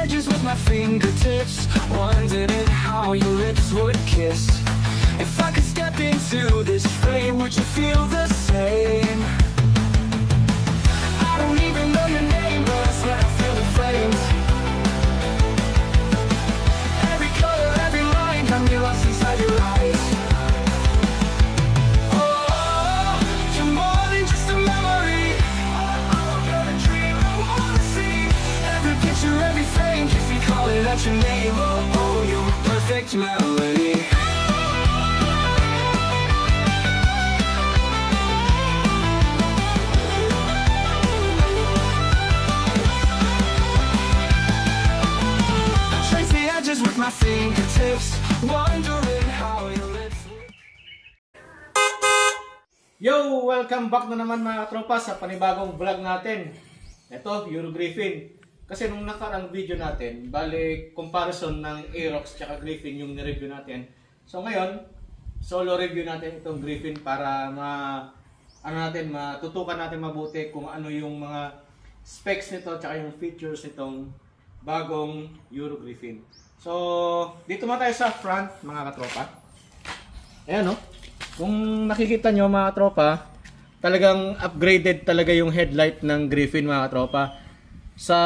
edges with my fingertips, wondering how your lips would kiss. If I could step into this flame, would you feel the same? I don't even know your name, but I swear I feel the flames. Every color, every line, got me lost inside your eyes. Oh, you're more than just a memory. I'm gonna dream, I wanna see every picture, every frame. If you call it out your name, oh, oh, you're a perfect melody. With my fingertips, wondering how your lips. Yo! Welcome back na naman mga tropa sa panibagong vlog natin. Ito, Euro Griffin. Kasi nung nakarang video natin, bali comparison ng Aerox tsaka Griffin yung nireview natin. So ngayon, solo review natin itong Griffin para matutukan natin mabuti kung ano yung mga specs nito tsaka yung features nitong bagong Euro Griffin. So, dito mo tayo sa front mga katropa. Ayan o. Kung nakikita nyo mga katropa, talagang upgraded talaga yung headlight ng Griffin mga katropa. Sa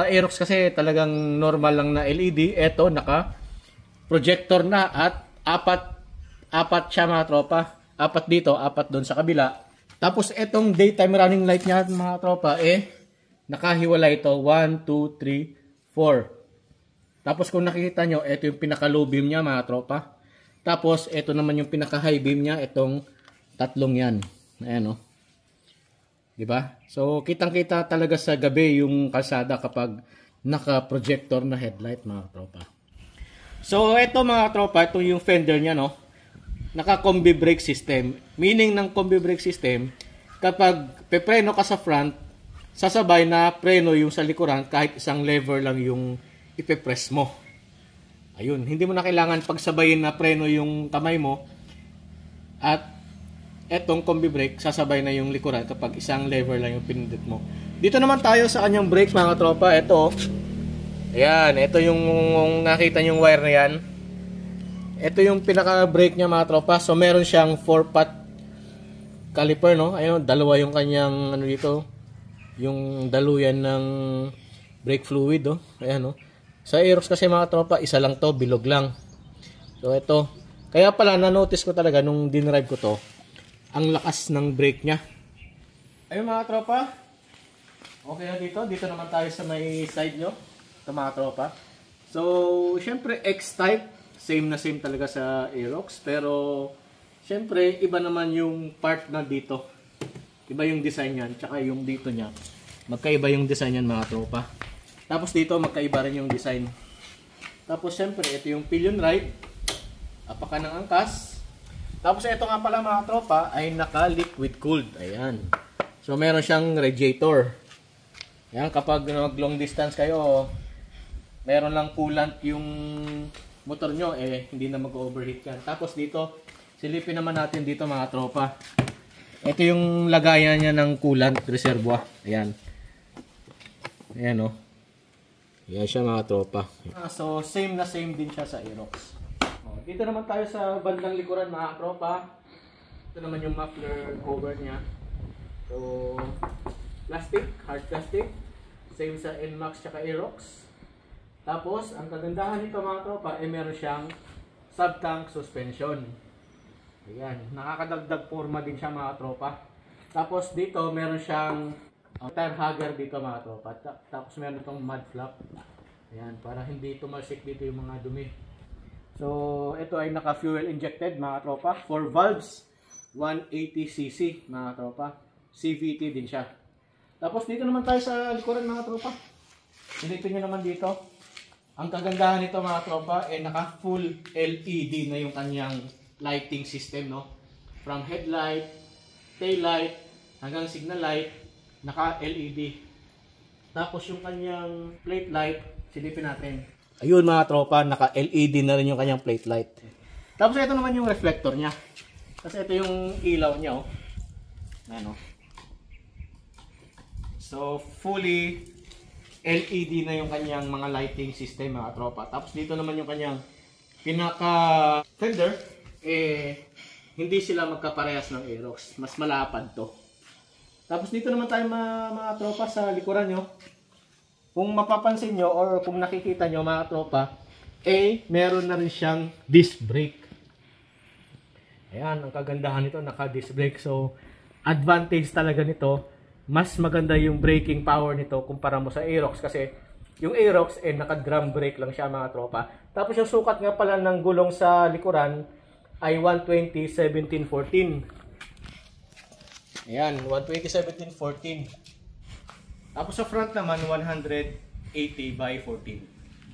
Aerox kasi talagang normal lang na LED. Ito, naka-projector na at apat siya mga tropa. Apat dito, apat doon sa kabila. Tapos itong daytime running light niya mga tropa, nakahiwalay ito. 1, 2, 3, 4. Tapos kung nakikita nyo, ito yung pinaka-low beam niya mga tropa. Tapos ito naman yung pinaka-high beam niya, itong tatlong yan. Ayan o. Diba? So kitang-kita talaga sa gabi yung kalsada kapag naka-projector na headlight mga tropa. So ito mga tropa, ito yung fender niya no. Naka-combi brake system. Meaning ng combi brake system, kapag pepreno ka sa front, sasabay na preno yung sa likuran kahit isang lever lang yung ipe-press mo. Ayun, hindi mo na kailangan pagsabayin na preno yung kamay mo at etong combi brake, sasabay na yung likuran kapag isang lever lang yung pinindot mo. Dito naman tayo sa kanyang brake mga tropa. Ito, ayan, ito yung nakita yung wire na yan. Ito yung pinaka-brake niya mga tropa. So meron siyang 4-pot caliper no. Ayun, dalawa yung kanyang ano dito, yung daluyan ng brake fluid oh. Ayan oh. Sa Aerox kasi mga tropa, isa lang to, bilog lang. So ito, kaya pala na-notice ko talaga nung dinrive ko to, ang lakas ng brake niya. Ayun mga tropa, okay na dito. Dito naman tayo sa may side nyo, ito mga tropa. So, syempre X-type, same na same talaga sa Aerox. Pero, syempre, iba naman yung part na dito. Iba yung design yan, tsaka yung dito niya. Magkaiba yung design yan mga tropa. Tapos dito magkaiba rin yung design. Tapos syempre ito yung pillion ride, apakan ng angkas. Tapos ito nga pala mga tropa ay naka liquid cooled. Ayan. So meron siyang radiator. Ayan, kapag mag long distance kayo, meron lang coolant yung motor nyo, hindi na mag-overheat yan. Tapos dito, silipin naman natin dito mga tropa. Ito yung lagayan niya ng coolant reservoir. Ayan. Ayan o. Yan siya mga tropa. So same na same din siya sa Aerox. Dito naman tayo sa bandang likuran mga tropa. Ito naman yung muffler cover niya. So plastic, hard plastic. Same sa NMAX tsaka Aerox. Tapos ang kagandahan nito mga tropa meron siyang sub-tank suspension. Ayan, nakakadagdag forma din siya mga tropa. Tapos dito meron siyang tire hugger dito mga tropa. Tapos meron itong mud flap. Ayan, para hindi tumalsik dito yung mga dumi. So, ito ay naka-fuel injected mga tropa. 4 valves, 180cc mga tropa. CVT din siya. Tapos dito naman tayo sa likuran mga tropa. Silipin nyo naman dito. Ang kagandahan nito mga tropa ay naka-full LED na yung kanyang lighting system, no? From headlight, tail light, hanggang signal light, naka-LED. Tapos yung kanyang plate light, silipin natin. Ayun mga tropa, naka-LED na rin yung kanyang plate light. Tapos ito naman yung reflector niya. Kasi ito yung ilaw niya, oh. Ayan, oh. So, fully LED na yung kanyang mga lighting system mga tropa. Tapos dito naman yung kanyang pinaka fender, hindi sila magkaparehas ng Aerox. Mas malapad to. Tapos dito naman tayo mga tropa sa likuran nyo. Kung mapapansin nyo or kung nakikita nyo mga tropa, meron na rin siyang disc brake. Ayan, ang kagandahan nito, naka-disc brake. So, advantage talaga nito. Mas maganda yung braking power nito kumpara mo sa Aerox. Kasi yung Aerox, naka-drum brake lang siya mga tropa. Tapos yung sukat nga pala ng gulong sa likuran ay 120/17/14. Ayan, 120/17/14. Tapos sa front naman, 180/14.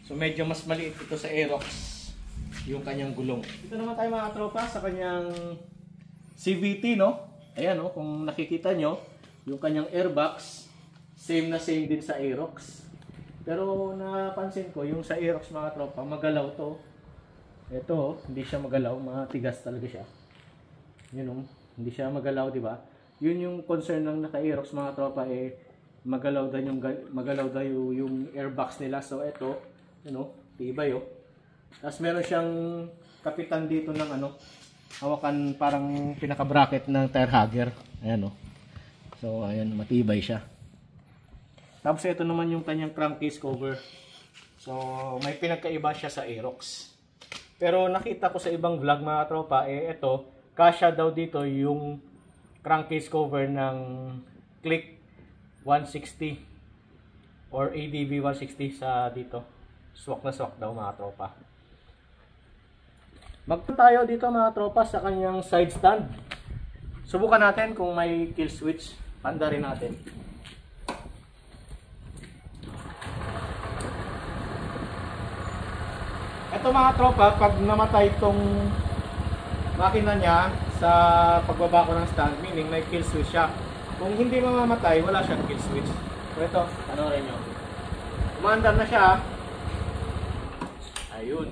So medyo mas maliit ito sa Aerox, yung kanyang gulong. Dito naman tayo mga tropa sa kanyang CVT, no? Ayan, no? Kung nakikita nyo, yung kanyang airbox, same na same din sa Aerox. Pero napansin ko, yung sa Aerox mga tropa, magalaw to. Ito, hindi siya magalaw, matigas talaga siya. Yun, hindi siya magalaw, di ba? Yun yung concern ng naka-Aerox mga tropa, magalaw daw yung airbox nila. So ito, tibay Tapos meron siyang kapitan dito ng hawakan parang pinaka-bracket ng tire hugger. Ayan So ayan, matibay siya. Tapos ito naman yung kanyang crankcase cover. So may pinagkaiba siya sa Aerox. Pero nakita ko sa ibang vlog mga tropa, ito, kasya daw dito yung crankcase cover ng Click 160 or ADV 160 sa dito. Swak na swak daw mga tropa. Magpunta tayo dito mga tropa sa kanyang side stand. Subukan natin kung may kill switch. Panda rin natin. Ito mga tropa, pag namatay itong makina niya sa pagbaba ko ng stand, meaning may kill switch siya. Kung hindi mamamatay, wala siyang kill switch. So ito, panoorin nyo. Umaandar na siya. Ayun.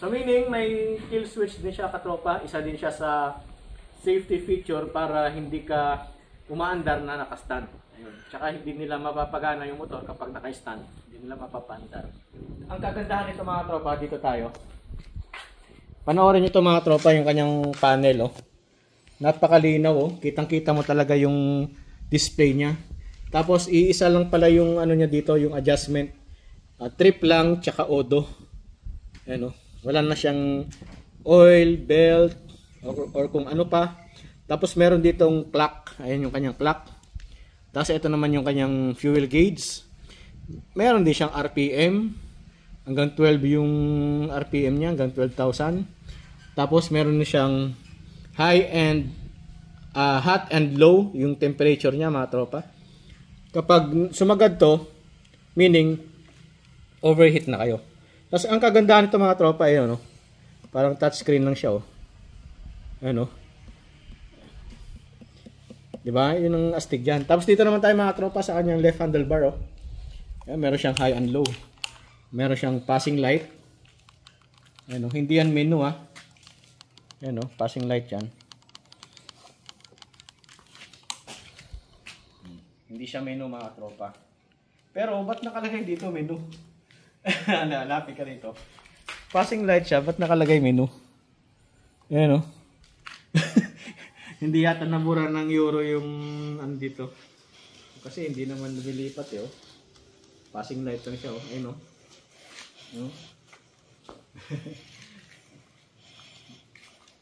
So meaning, may kill switch din siya katropa. Isa din siya sa safety feature para hindi ka umaandar na nakastand. Ayun. Tsaka hindi nila mapapagana yung motor kapag naka-stand. Hindi nila mapapandar. Ang kagandahan nito mga tropa, dito tayo. Panoorin nyo ito mga tropa, yung kanyang panel. Napakalinaw. Kitang-kita mo talaga yung display niya. Tapos iisa lang pala yung niya dito, yung adjustment. Trip lang tsaka odo. Ayan Wala na siyang oil, belt or kung ano pa. Tapos meron ditong clock. Ayan yung kanyang clock. Tapos ito naman yung kanyang fuel gauge. Meron din siyang RPM. Hanggang 12 yung RPM niya, hanggang 12,000. Tapos meron na siyang high and hot and low yung temperature niya mga tropa. Kapag sumagad to, meaning overheat na kayo. Tapos ang kagandahan nito mga tropa ay parang touchscreen lang siya Diba? Yun ang astig dyan. Tapos dito naman tayo mga tropa sa kanyang left handlebar Ayan, meron siyang high and low. Meron siyang passing light. Ayan hindi yan menu Ayan passing light yan. Hindi siya menu mga tropa. Pero ba't nakalagay dito menu? Lapit ka dito. Passing light siya, ba't nakalagay menu? Ayan Hindi yata nabura ng euro yung andito. Kasi hindi naman lumilipat Passing light lang siya Ayan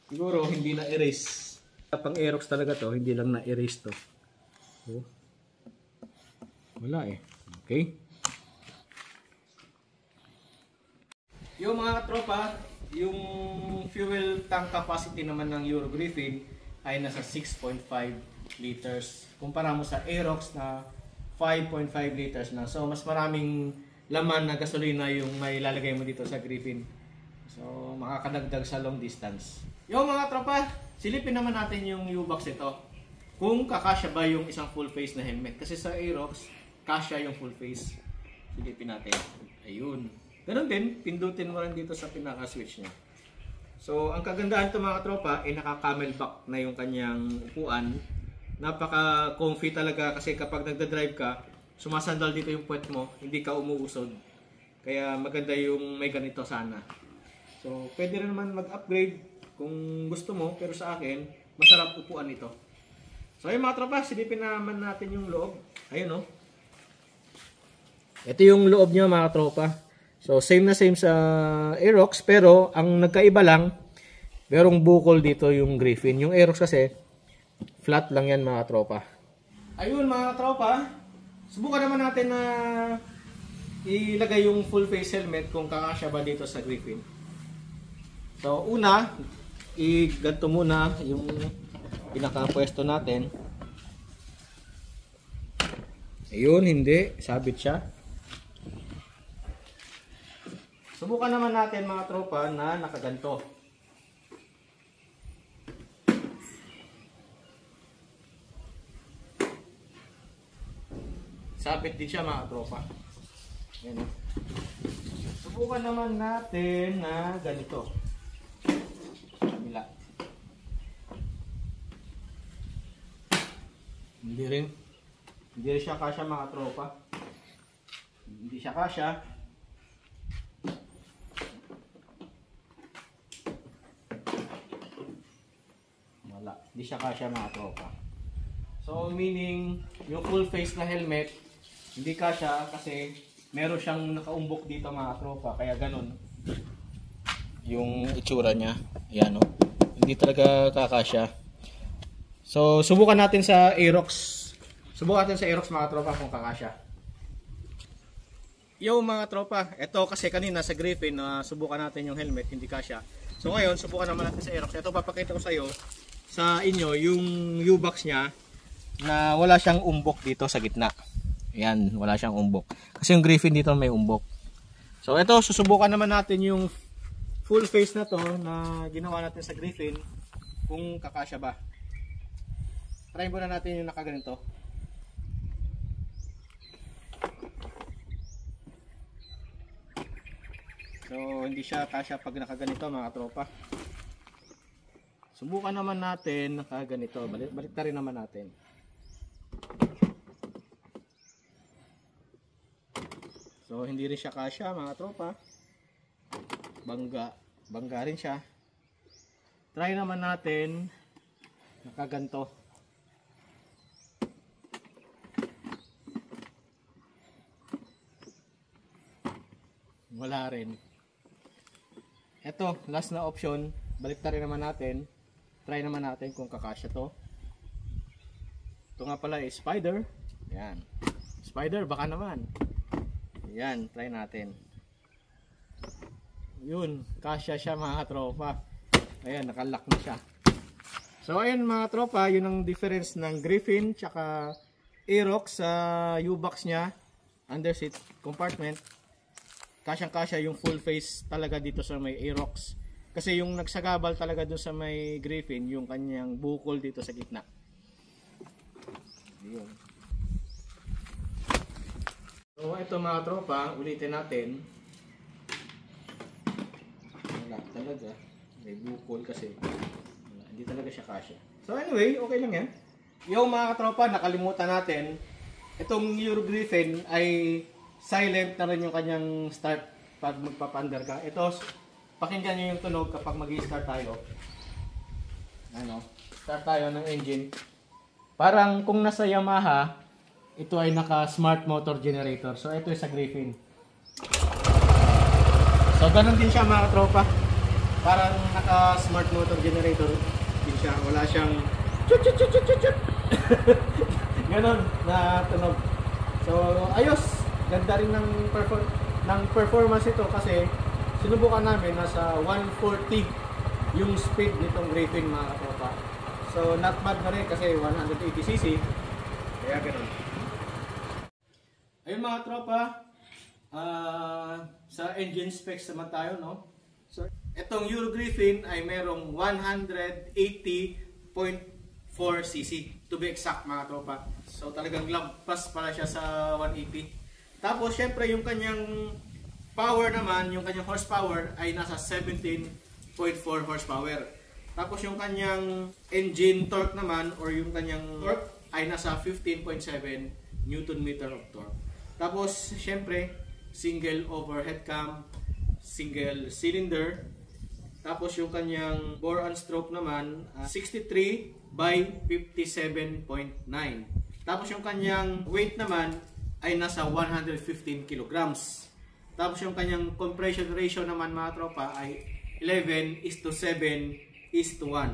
Siguro hindi na erase. Pang Aerox talaga to, hindi lang na erase to. Wala Okay. Yung mga tropa, yung fuel tank capacity naman ng Euro Griffin ay nasa 6.5 liters. Kumpara mo sa Aerox na 5.5 liters na. So mas maraming laman na gasolina yung may lalagay mo dito sa Griffin. So makakadagdag sa long distance. Yung mga tropa, silipin naman natin yung U-box ito. Kung kakasya ba yung isang full face na helmet. Kasi sa Aerox, kasya yung full face. Silipin natin. Ayun. Ganun din, pindutin mo rin dito sa pinaka-switch niya. So, ang kagandahan ito mga tropa, naka-camelback na yung kanyang upuan. Napaka-comfy talaga kasi kapag nagda-drive ka, sumasandal dito yung puwet mo, hindi ka umuusod. Kaya maganda yung may ganito sana. So, pwede rin naman mag-upgrade kung gusto mo, pero sa akin, masarap upuan ito. So, ayun mga tropa, silipin naman natin yung loob. Ayun, oh. Ito yung loob niya mga tropa. So, same na same sa Aerox, pero ang nagkaiba lang, merong bukol dito yung Griffin. Yung Aerox kasi, flat lang yan mga tropa. Ayun mga tropa, subukan naman natin na ilagay yung full face helmet kung kakasya ba dito sa Griffin. So una, ganito muna yung pinakapwesto natin. Ayun, hindi, sabit siya. Subukan naman natin mga tropa na nakaganto. Sabit din siya mga tropa. Ayan. Subukan naman natin na ganito. Kabila. Hindi rin siya kasya mga tropa. Hindi siya kasya. Wala. Hindi siya kasya mga tropa. So meaning yung full face na helmet hindi kasya kasi meron siyang nakaumbok dito mga tropa, kaya ganun yung itsura niya. Ayan, oh. Hindi talaga kakasya. So subukan natin sa Aerox. Subukan natin sa Aerox mga tropa kung kakasya. Yo mga tropa, ito kasi kanina sa Griffin subukan natin yung helmet, hindi kasya. So ngayon subukan naman natin sa Aerox. Ito papakita ko sa inyo yung U-box niya na wala siyang umbok dito sa gitna. Ayan, wala siyang umbok. Kasi yung Griffin dito may umbok. So ito, susubukan naman natin yung full face na to na ginawa natin sa Griffin kung kakasya ba. Try muna natin yung nakaganito. So hindi siya kasya pag nakaganito mga tropa. Subukan naman natin nakaganito. Balik na rin naman natin. So hindi rin siya kasya mga tropa. Bangga rin siya. Try naman natin nakaganto. Wala rin. Ito, last na option. Balik na rin naman natin. Try naman natin kung kakasya to. Ito nga pala is spider. Yan. Spider, baka naman. Yan, try natin. Yun, kasya siya mga tropa. Ayan, nakalock na siya. So ayun mga tropa, yun ang difference ng Griffin tsaka Aerox sa U-box niya. Under seat compartment. Kasyang-kasya yung full face talaga dito sa may Aerox. Kasi yung nagsagabal talaga dun sa may Griffin, yung kanyang bukol dito sa gitna. Ayun. So ito mga tropa, ulitin natin. Wala talaga. May bukol kasi. Wala, hindi talaga siya kasya. So anyway, okay lang yan. Yung mga tropa, nakalimutan natin. Itong Euro Griffin ay silent na rin yung kanyang start pag magpapaandar ka. Ito, pakinggan nyo yung tunog kapag mag-i-start tayo. Ano, start tayo ng engine. Parang kung nasa Yamaha, ito ay naka smart motor generator. So ito ay sa Griffin. So ganun din siya mga tropa. Parang naka smart motor generator din siya. Wala siyang chut chut chut chut chut chut. Ganun na tunog. So ayos. Ganda rin ng performance ito kasi sinubukan namin nasa 140 yung speed nitong Griffin mga tropa. So not bad na rin kasi 180cc. Kaya ganun. Ayun mga tropa, sa engine specs naman tayo, no? So, itong Euro Griffin ay merong 180.4cc to be exact mga tropa. So talagang lampas pala siya sa 180. Tapos syempre yung kanyang power naman, yung kanyang horsepower ay nasa 17.4 horsepower. Tapos yung kanyang engine torque naman or yung kanyang torque ay nasa 15.7 Newton meter of torque. Tapos, syempre, single overhead cam, single cylinder. Tapos yung kanyang bore and stroke naman, 63 by 57.9. Tapos yung kanyang weight naman ay nasa 115 kilograms. Tapos yung kanyang compression ratio naman mga tropa ay 11:7:1.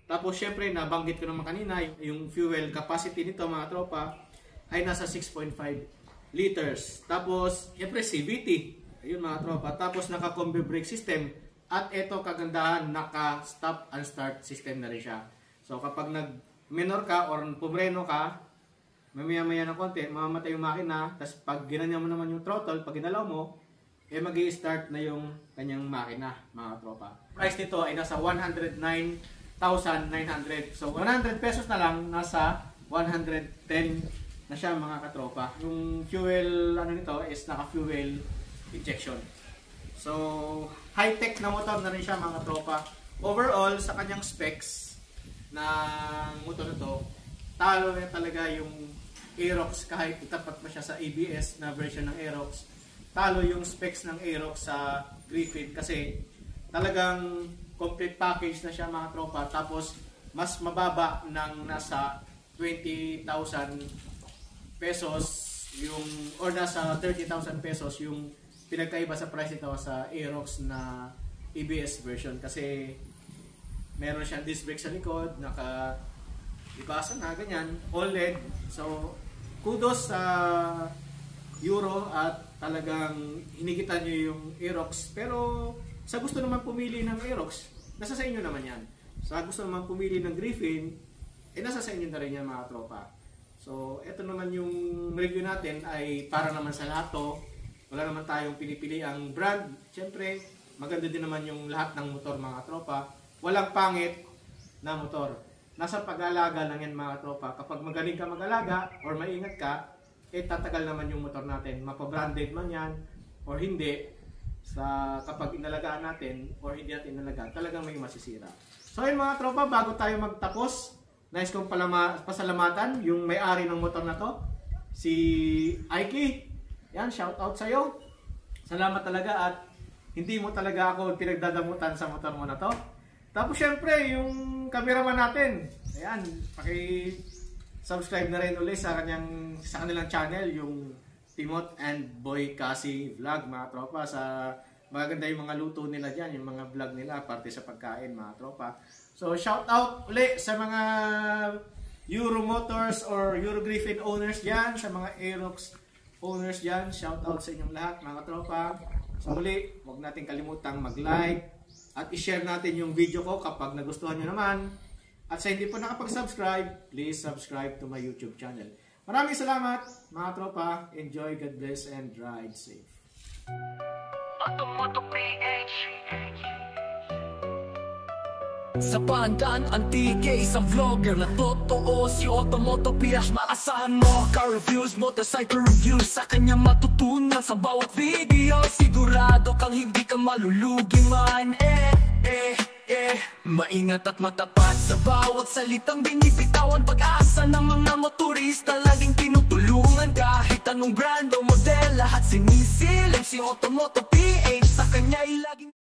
Tapos syempre nabanggit ko naman kanina yung fuel capacity nito mga tropa ay nasa 6.5 liters. Tapos syempre CVT. Ayun mga tropa. Tapos naka-combi brake system. At ito kagandahan, naka-stop and start system na rin siya. So kapag nag-minor ka or pumreno ka, mamaya-maya ng konti, mamamatay yung makina. Tapos pag ginanyan mo naman yung throttle, pag ginalaw mo, mag-i-start na yung kanyang makina mga tropa. Price nito ay nasa 109,900. So 100 pesos na lang, nasa 110 na siya mga katropa. Yung fuel nito is naka-fuel injection. So, high-tech na motor na rin siya mga tropa. Overall, sa kanyang specs ng motor na to, talo na talaga yung Aerox kahit itapat pa siya sa ABS na version ng Aerox. Talo yung specs ng Aerox sa Griffin kasi talagang complete package na siya mga tropa. Tapos, mas mababa ng nasa 20,000 pesos yung, or nasa 30,000 pesos yung pinagkaiba sa price nito sa Aerox na ABS version kasi meron siyang disc brake sa likod, naka-ibasa na, ganyan, OLED. So, kudos sa Euro at talagang hinigitan nyo yung Aerox. Pero, sa gusto naman pumili ng Aerox, nasa sa inyo naman yan. Sa gusto naman pumili ng Griffin, nasa sa inyo na rin yan mga tropa. So, ito naman yung review natin ay para naman sa lahat to. Wala naman tayong pinipili ang brand. Siyempre, maganda din naman yung lahat ng motor mga tropa. Walang pangit na motor. Nasa pag-alaga lang yan mga tropa. Kapag magaling ka mag-alaga or maingat ka, tatagal naman yung motor natin. Mapabranded man yan or hindi. Kapag inalagaan natin or hindi natin inalagaan, talagang may masisira. So yun mga tropa, bago tayo magtapos, nais kong pasalamatan yung may-ari ng motor na to, si Aiki. Yan, shout out sa'yo. Salamat talaga at hindi mo talaga ako pinagdadamutan sa motor mo na to. Tapos syempre, yung cameraman natin, ayan, paki-subscribe na rin ulit sa kanilang channel, yung Timot and Boy Kasi Vlog, mga tropa. Sa maganda yung mga luto nila dyan, yung mga vlog nila, parte sa pagkain, mga tropa. So, shout out ulit sa mga Euro Motors or Euro Griffin owners dyan, sa mga Aerox owners dyan, shout out sa inyong lahat mga tropa. So muli, huwag natin kalimutang mag-like at i-share natin yung video ko kapag nagustuhan nyo naman. At sa hindi pa nakapag-subscribe, please subscribe to my YouTube channel. Maraming salamat mga tropa. Enjoy, God bless, and ride safe. Sa pandaan, antique, isang vlogger na totoo. Si Automoto PH, maasahan mo. Car reviews, motorcycle reviews, sa kanya matutunan sa bawat video. Sigurado kang hindi ka malulugi man. Maingat at matapat sa bawat salitang binibitawan. Pag-asa ng mga motorista, laging tinutulungan. Kahit anong brand o model, lahat sinisilip. Si Automoto PH, sa kanya ay laging